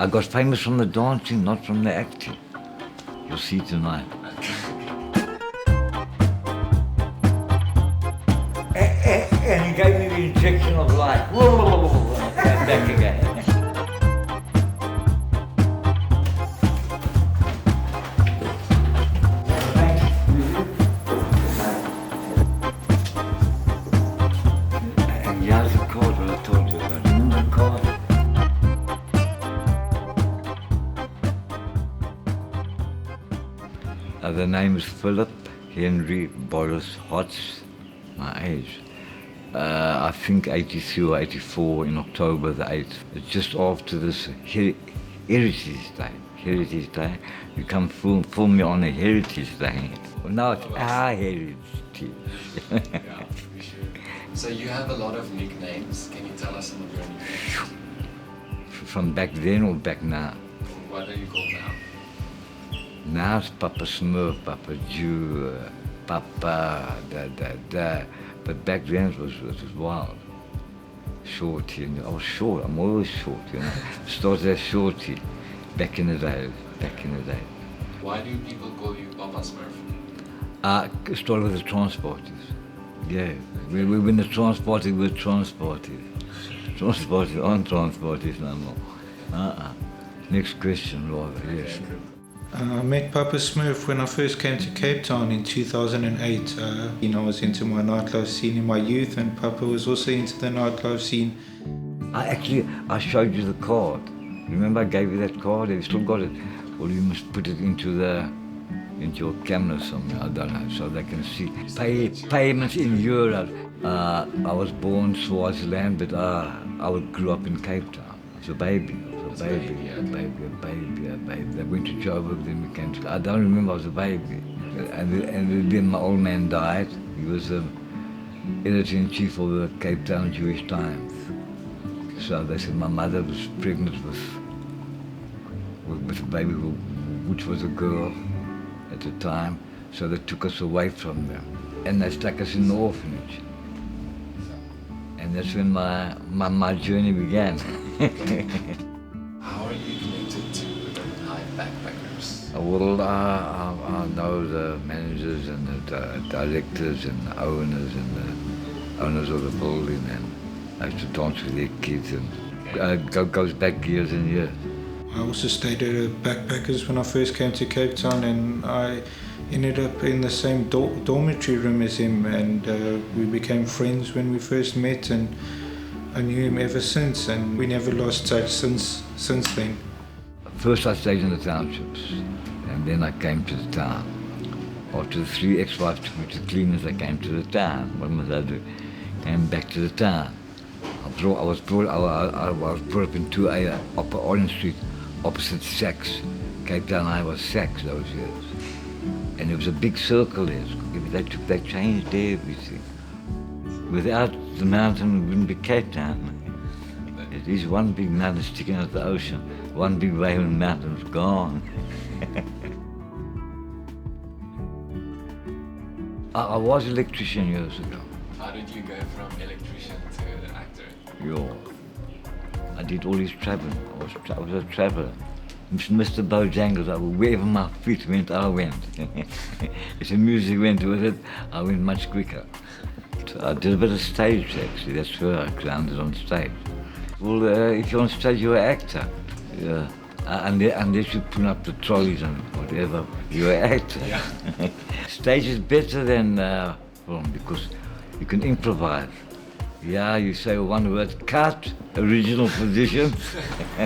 I got famous from the dancing, not from the acting. You'll see tonight. And he gave me the injection of life. Back again. And here's the card that I told you about. Remember the card? The name is Phillip Henry Boris Hotz, my age. I think 83 or 84 in October the 8th. It's just after this Heritage Day. Heritage Day. You come film me on a Heritage Day. Well, now it's our heritage. Yeah, we should. So you have a lot of nicknames. Can you tell us some of your nicknames? From back then or back now? What are you called now? Now it's Papa Smurf, Papa Jew, Papa da. But back then it was wild. Shorty, and I was short, I'm always short, you know. Started as Shorty, back in the day. Why do people call you Papa Smurf? Started with the transporters. Yeah, when the transporters were transporters. Transporters aren't transporters no more. Next question, rather, yes. I met Papa Smurf when I first came to Cape Town in 2008. I was into my nightlife scene in my youth, and Papa was also into the nightlife scene. I showed you the card. Remember I gave you that card? Have you still got it? Well, you must put it into your camera somewhere, I don't know, so they can see. Payments in euros. I was born in Swaziland, but I grew up in Cape Town. I was a baby. A baby. They went to Joburg, then we came to... I don't remember, I was a baby. And then my old man died. He was the editor-in-chief of the Cape Town Jewish Times. So they said my mother was pregnant with a baby which was a girl at the time. So they took us away from them. And they stuck us in the orphanage. And that's when my journey began. How are you connected to Urban Hive Backpackers? Well, I know the managers and the directors and the owners of the building, and I used to dance with their kids, and goes back years and years. I also stayed at Backpackers when I first came to Cape Town, and I ended up in the same dormitory room as him, and we became friends when we first met, and I knew him ever since, and we never lost touch since then. First I stayed in the townships, and then I came to the town. After the 3 ex-wives took me to cleaners, I came to the town. What must I do? Came back to the town. I was brought up in 2A, Upper Orange Street, opposite Saks. Cape Town High was Saks those years. And there was a big circle there. They changed everything. Without the mountain, it wouldn't be Cape Town. It is one big mountain sticking out of the ocean. One big wave and the mountain's gone. I was an electrician years ago. How did you go from electrician to actor? I did all this traveling. I was a traveler. Mr. Bojangles, wherever my feet went, I went. If the music went with it, I went much quicker. I did a bit of stage, actually. That's where I grounded on stage. Well, if you're on stage, you're an actor. Yeah. Unless you put up the trolleys and whatever, you're an actor. Yeah. Stage is better than film because you can improvise. Yeah, you say one word, cut, original position.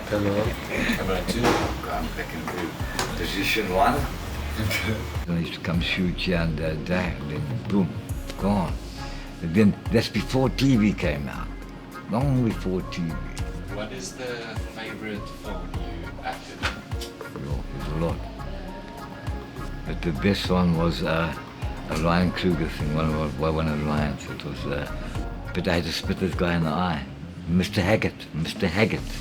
Hello. Camera 2. I'm back into position 1. I used to come shoot here and there, and then boom, gone. And then that's before TV came out, long before TV. What is the favorite film you acted in? There's a lot. But the best one was a Ryan Kruger thing, one of Ryan's. It was, but I had to spit this guy in the eye. Mr. Haggett.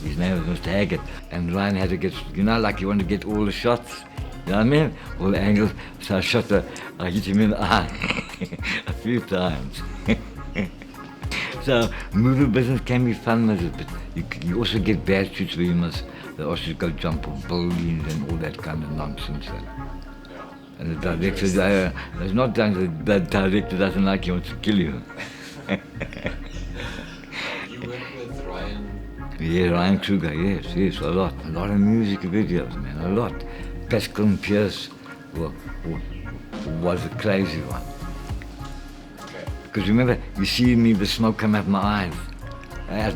His name was Mr. Haggett. And Ryan had to get, like you want to get all the shots. You know what I mean? All the angles. So I hit him in the eye a few times. So movie business can be fun with it, but you also get bad shoots where you must They asked you to go jump on buildings and all that kind of nonsense. And the director, there's not that the director doesn't like you, wants to kill you. You work with Ryan? Yeah, Ryan Kruger, yes, a lot. A lot of music videos, man, a lot. Pascal and Pierce was a crazy one. Okay. Because remember, you see me, the smoke come out my eyes, as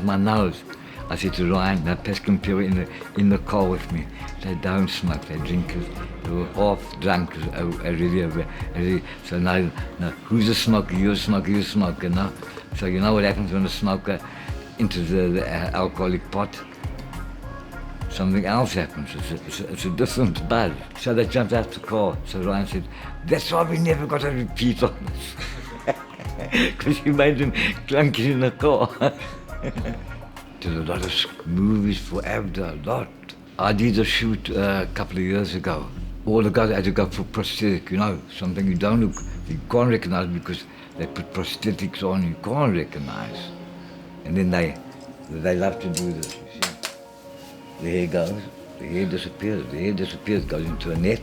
my nose. I said to Ryan, now Pascal and Pierce in the car with me. They don't smoke, they drink it. They were half drunk already. So now, who's a smoker? You're a smoker, now. So you know what happens when a smoker enters the alcoholic pot? Something else happens. It's a different buzz. So they jumped out the car. So Ryan said, that's why we never got a repeat on this. Because you made them clunky in the car. Did a lot of movies for Abda, a lot. I did a shoot a couple of years ago. All the guys had to go for prosthetic, something you can't recognize because they put prosthetics on you can't recognize. And then they love to do this, you see. The hair disappears, goes into a net.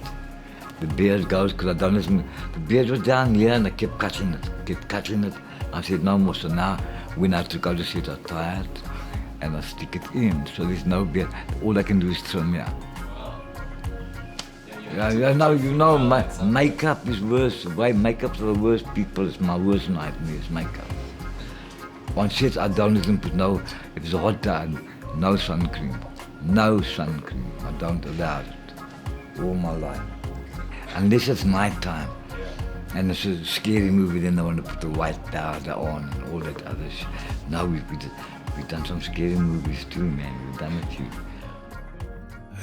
The beard goes, because I don't listen, the beard was down here and I kept cutting it. I said no more, so now when I have to go to set, I'm tired and I stick it in, so there's no beard. All I can do is trim here. Makeup is worse. Why makeup's the worst people, it's my worst nightmare is makeup. On set I don't even put if it's a hot day, no sun cream. I don't allow it all my life. Unless it's night time and it's a scary movie, then I want to put the white powder on and all that other shit. Now we've done some scary movies too, man. We've done it too.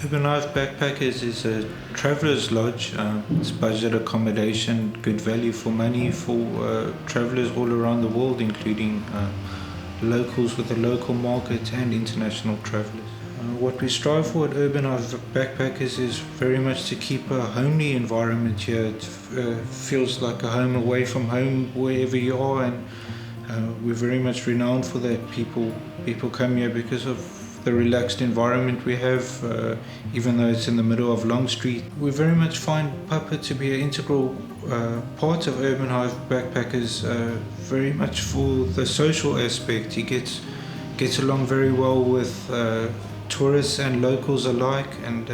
Urban Hive Backpackers is a traveller's lodge. It's budget accommodation, good value for money for travellers all around the world, including locals with the local market and international travellers. What we strive for at Urban Hive Backpackers is very much to keep a homely environment here. It feels like a home away from home wherever you are, and we're very much renowned for that. People come here because of the relaxed environment we have, even though it's in the middle of Long Street. We very much find Papa to be an integral part of Urban Hive Backpackers, very much for the social aspect. He gets along very well with tourists and locals alike, and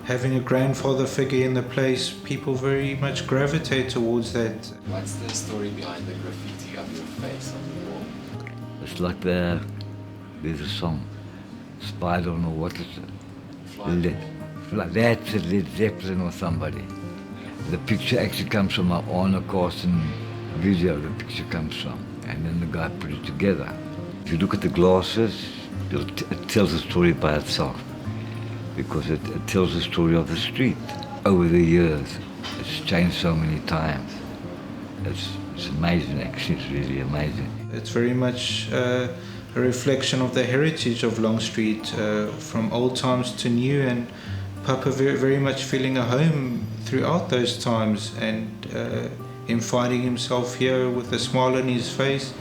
having a grandfather figure in the place, people very much gravitate towards that. What's the story behind the graffiti of your face on the wall? It's like there's a song, Spider, or what is it? That's it, Led Zeppelin or somebody. The picture actually comes from our Arno Carstens video, the picture comes from, and then the guy put it together. If you look at the glasses, it tells a story by itself, because it tells the story of the street. Over the years, it's changed so many times. It's amazing, actually, it's really amazing. It's very much a reflection of the heritage of Long Street, from old times to new, and Papa very much feeling a home throughout those times, and him finding himself here with a smile on his face,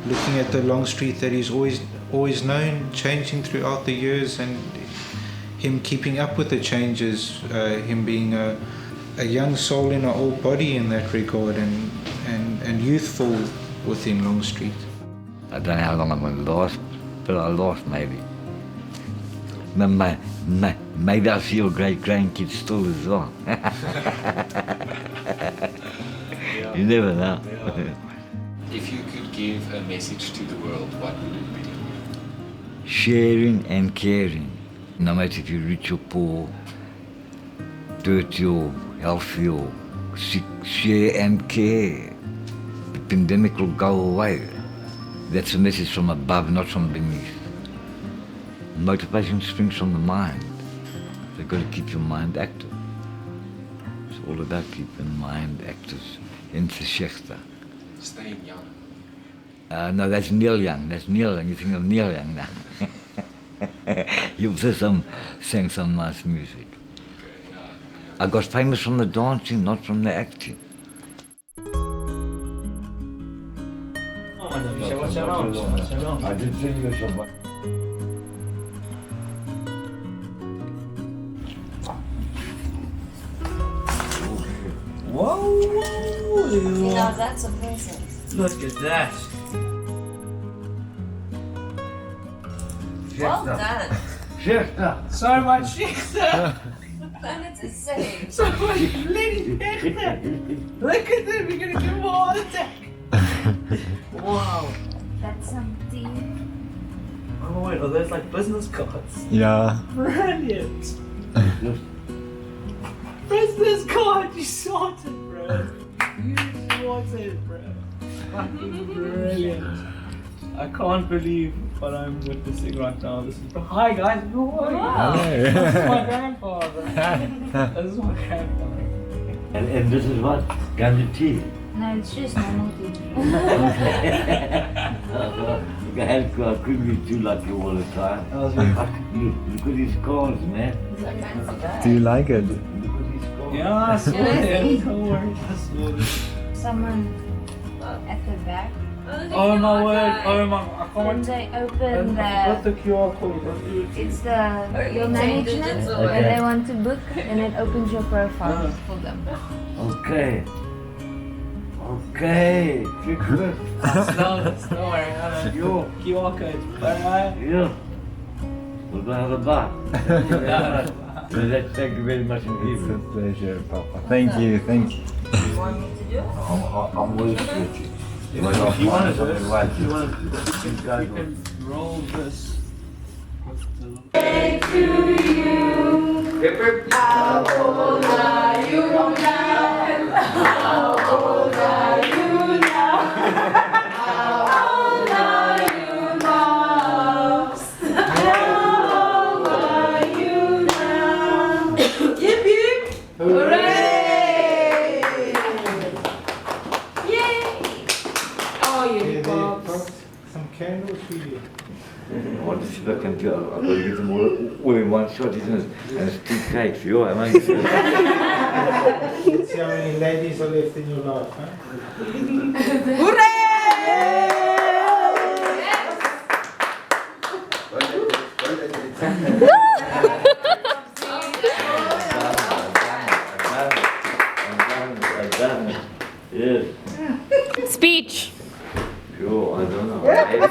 looking at the Long Street that he's always known, changing throughout the years, and him keeping up with the changes, him being a young soul in an old body in that regard, and youthful within Long Street. I don't know how long I'm going to last, but I'll last maybe. Maybe I'll see your great-grandkids still as well. You never know. If you could give a message to the world, what would it be? Sharing and caring. No matter if you're rich or poor, dirty or healthy or sick, share and care. The pandemic will go away. That's a message from above, not from beneath. Motivation springs from the mind. You've got to keep your mind active. It's all about keeping the mind active. Hence the Schechter. Staying young. No, that's Neil Young. You think of Neil Young now. You also sang some nice music. I got famous from the dancing, not from the acting. I did sing you some. Now that's a present. Look at that. Well done. Siesta. So much shit. Planet is saved. So much bloody shit. Look at them, we're gonna give them a heart attack. Wow. That's something. Oh wait, are those like business cards? Yeah. Brilliant. Business card, you sorted, bro. You sorted, bro. Fucking brilliant. I can't believe what I'm witnessing right now. This is hi guys. Who are you? This is my grandfather. This is my grandfather. And this is what? Ganja tea. No, it's just normal tea. I couldn't be too lucky all the time. Look at these cars, man. He's a fancy guy. Do you like it? Look at these cars. Yeah, I saw it. Don't worry, I saw it. Someone at the back. Oh my word, oh my, I When can't. they open What's the, the QR code? it's the your management, when they want to book, and it opens your profile for them. Okay. Okay. Good. Don't worry, I know. QR code. Alright. Yeah. We're gonna have a bath. Thank you very much It's indeed. a pleasure, Papa. Thank you, thank you. You want me to do it? I'm well stretchy. If you want to do it, if you want to, you can roll this. Some candles for you. I want to see if I can do it. I've got to get them all in one shot, isn't it? And it's two cakes. Yo, am I? See how many ladies are left in your life, huh? Yes. Speech. Yo, I don't know. Maybe I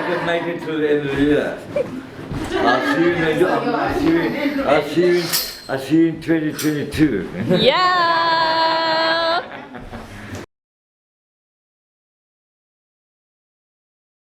can make it to the end of the year. I'll see you in 2022. Yeah.